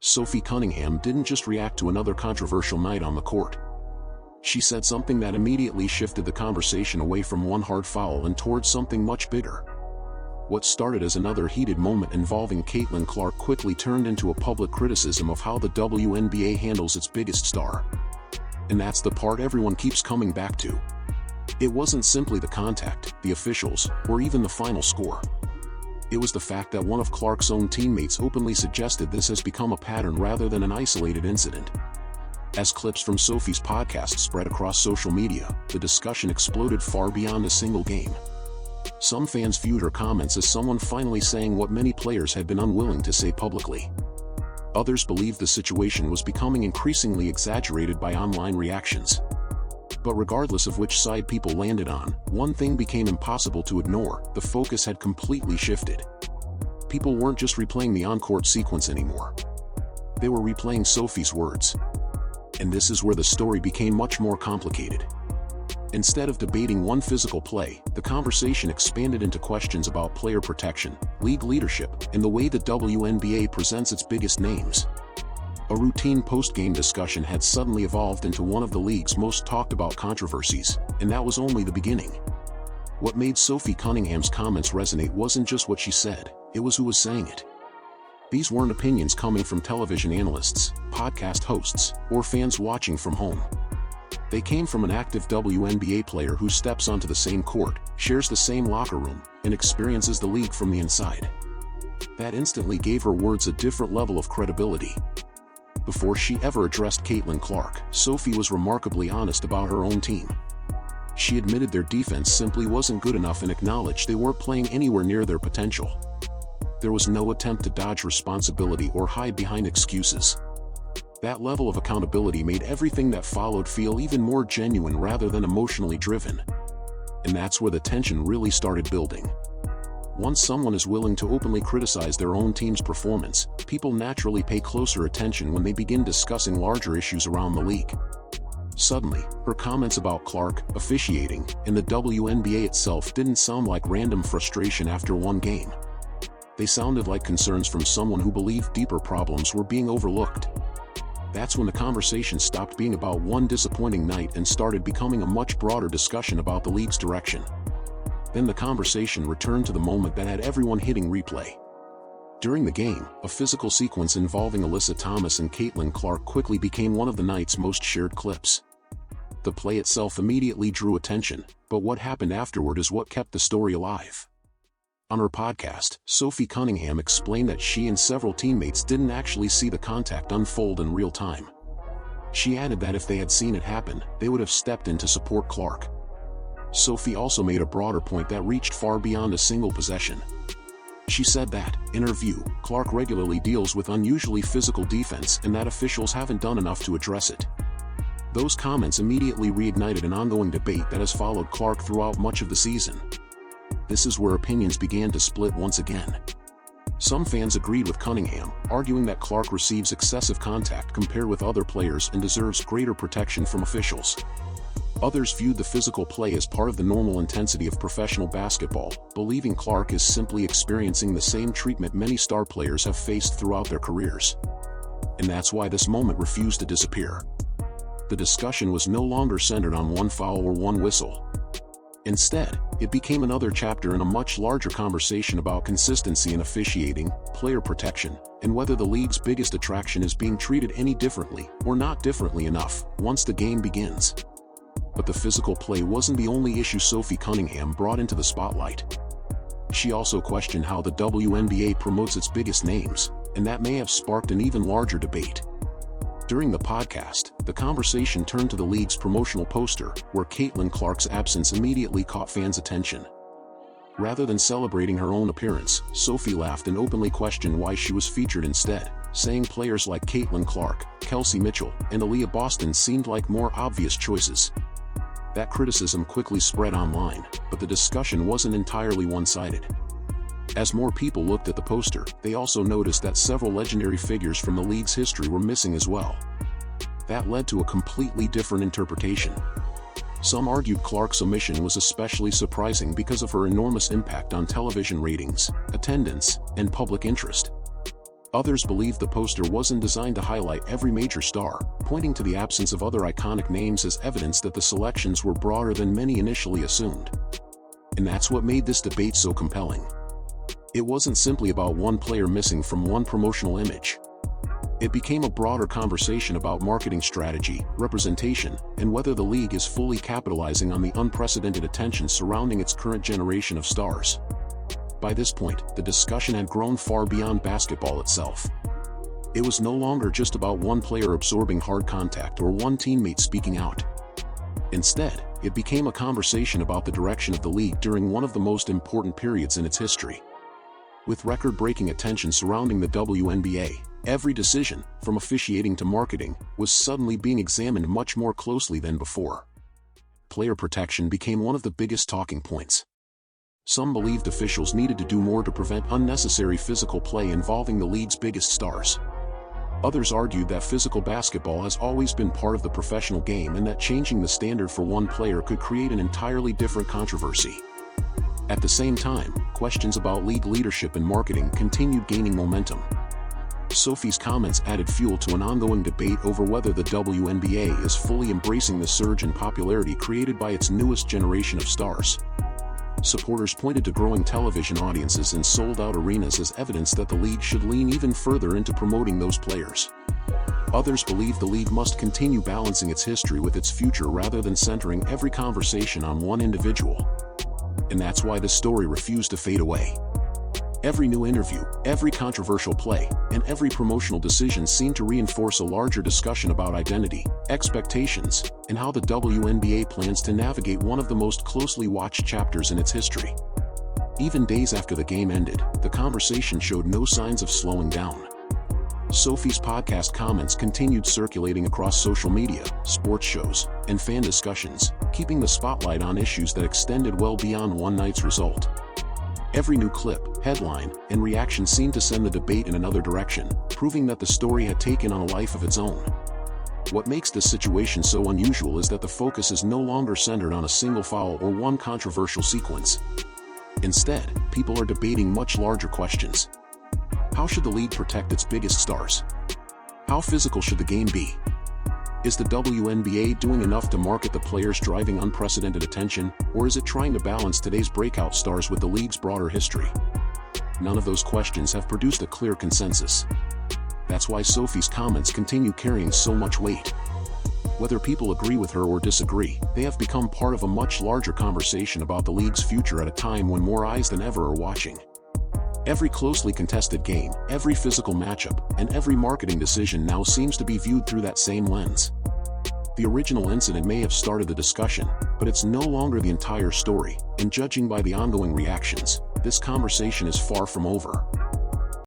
Sophie Cunningham didn't just react to another controversial night on the court. She said something that immediately shifted the conversation away from one hard foul and towards something much bigger. What started as another heated moment involving Caitlin Clark quickly turned into a public criticism of how the WNBA handles its biggest star. And that's the part everyone keeps coming back to. It wasn't simply the contact, the officials, or even the final score. It was the fact that one of Clark's own teammates openly suggested this has become a pattern rather than an isolated incident. As clips from Sophie's podcast spread across social media, the discussion exploded far beyond a single game. Some fans viewed her comments as someone finally saying what many players had been unwilling to say publicly. Others believed the situation was becoming increasingly exaggerated by online reactions. But regardless of which side people landed on, one thing became impossible to ignore: the focus had completely shifted. People weren't just replaying the on-court sequence anymore. They were replaying Sophie's words. And this is where the story became much more complicated. Instead of debating one physical play, the conversation expanded into questions about player protection, league leadership, and the way the WNBA presents its biggest names. A routine post-game discussion had suddenly evolved into one of the league's most talked about controversies, and that was only the beginning. What made Sophie Cunningham's comments resonate wasn't just what she said, it was who was saying it. These weren't opinions coming from television analysts, podcast hosts, or fans watching from home. They came from an active WNBA player who steps onto the same court, shares the same locker room, and experiences the league from the inside. That instantly gave her words a different level of credibility. Before she ever addressed Caitlin Clark, Sophie was remarkably honest about her own team. She admitted their defense simply wasn't good enough and acknowledged they weren't playing anywhere near their potential. There was no attempt to dodge responsibility or hide behind excuses. That level of accountability made everything that followed feel even more genuine rather than emotionally driven. And that's where the tension really started building. Once someone is willing to openly criticize their own team's performance, people naturally pay closer attention when they begin discussing larger issues around the league. Suddenly, her comments about Clark, officiating, and the WNBA itself didn't sound like random frustration after one game. They sounded like concerns from someone who believed deeper problems were being overlooked. That's when the conversation stopped being about one disappointing night and started becoming a much broader discussion about the league's direction. Then the conversation returned to the moment that had everyone hitting replay. During the game, a physical sequence involving Alyssa Thomas and Caitlin Clark quickly became one of the night's most shared clips. The play itself immediately drew attention, but what happened afterward is what kept the story alive. On her podcast, Sophie Cunningham explained that she and several teammates didn't actually see the contact unfold in real time. She added that if they had seen it happen, they would have stepped in to support Clark. Sophie also made a broader point that reached far beyond a single possession. She said that, in her view, Clark regularly deals with unusually physical defense and that officials haven't done enough to address it. Those comments immediately reignited an ongoing debate that has followed Clark throughout much of the season. This is where opinions began to split once again. Some fans agreed with Cunningham, arguing that Clark receives excessive contact compared with other players and deserves greater protection from officials. Others viewed the physical play as part of the normal intensity of professional basketball, believing Clark is simply experiencing the same treatment many star players have faced throughout their careers. And that's why this moment refused to disappear. The discussion was no longer centered on one foul or one whistle. Instead, it became another chapter in a much larger conversation about consistency in officiating, player protection, and whether the league's biggest attraction is being treated any differently, or not differently enough, once the game begins. But the physical play wasn't the only issue Sophie Cunningham brought into the spotlight. She also questioned how the WNBA promotes its biggest names, and that may have sparked an even larger debate. During the podcast, the conversation turned to the league's promotional poster, where Caitlin Clark's absence immediately caught fans' attention. Rather than celebrating her own appearance, Sophie laughed and openly questioned why she was featured instead, saying players like Caitlin Clark, Kelsey Mitchell, and Aaliyah Boston seemed like more obvious choices. That criticism quickly spread online, but the discussion wasn't entirely one-sided. As more people looked at the poster, they also noticed that several legendary figures from the league's history were missing as well. That led to a completely different interpretation. Some argued Clark's omission was especially surprising because of her enormous impact on television ratings, attendance, and public interest. Others believed the poster wasn't designed to highlight every major star, pointing to the absence of other iconic names as evidence that the selections were broader than many initially assumed. And that's what made this debate so compelling. It wasn't simply about one player missing from one promotional image. It became a broader conversation about marketing strategy, representation, and whether the league is fully capitalizing on the unprecedented attention surrounding its current generation of stars. By this point, the discussion had grown far beyond basketball itself. It was no longer just about one player absorbing hard contact or one teammate speaking out. Instead, it became a conversation about the direction of the league during one of the most important periods in its history. With record-breaking attention surrounding the WNBA, every decision, from officiating to marketing, was suddenly being examined much more closely than before. Player protection became one of the biggest talking points. Some believed officials needed to do more to prevent unnecessary physical play involving the league's biggest stars. Others argued that physical basketball has always been part of the professional game and that changing the standard for one player could create an entirely different controversy. At the same time, questions about league leadership and marketing continued gaining momentum. Sophie's comments added fuel to an ongoing debate over whether the WNBA is fully embracing the surge in popularity created by its newest generation of stars. Supporters pointed to growing television audiences and sold-out arenas as evidence that the league should lean even further into promoting those players. Others believe the league must continue balancing its history with its future rather than centering every conversation on one individual. And that's why the story refused to fade away. Every new interview, every controversial play, and every promotional decision seemed to reinforce a larger discussion about identity, expectations, and how the WNBA plans to navigate one of the most closely watched chapters in its history. Even days after the game ended, the conversation showed no signs of slowing down. Sophie's podcast comments continued circulating across social media, sports shows, and fan discussions, keeping the spotlight on issues that extended well beyond one night's result. Every new clip, headline, and reaction seemed to send the debate in another direction, proving that the story had taken on a life of its own. What makes this situation so unusual is that the focus is no longer centered on a single foul or one controversial sequence. Instead, people are debating much larger questions. How should the league protect its biggest stars? How physical should the game be? Is the WNBA doing enough to market the players driving unprecedented attention, or is it trying to balance today's breakout stars with the league's broader history? None of those questions have produced a clear consensus. That's why Sophie's comments continue carrying so much weight. Whether people agree with her or disagree, they have become part of a much larger conversation about the league's future at a time when more eyes than ever are watching. Every closely contested game, every physical matchup, and every marketing decision now seems to be viewed through that same lens. The original incident may have started the discussion, but it's no longer the entire story, and judging by the ongoing reactions, this conversation is far from over.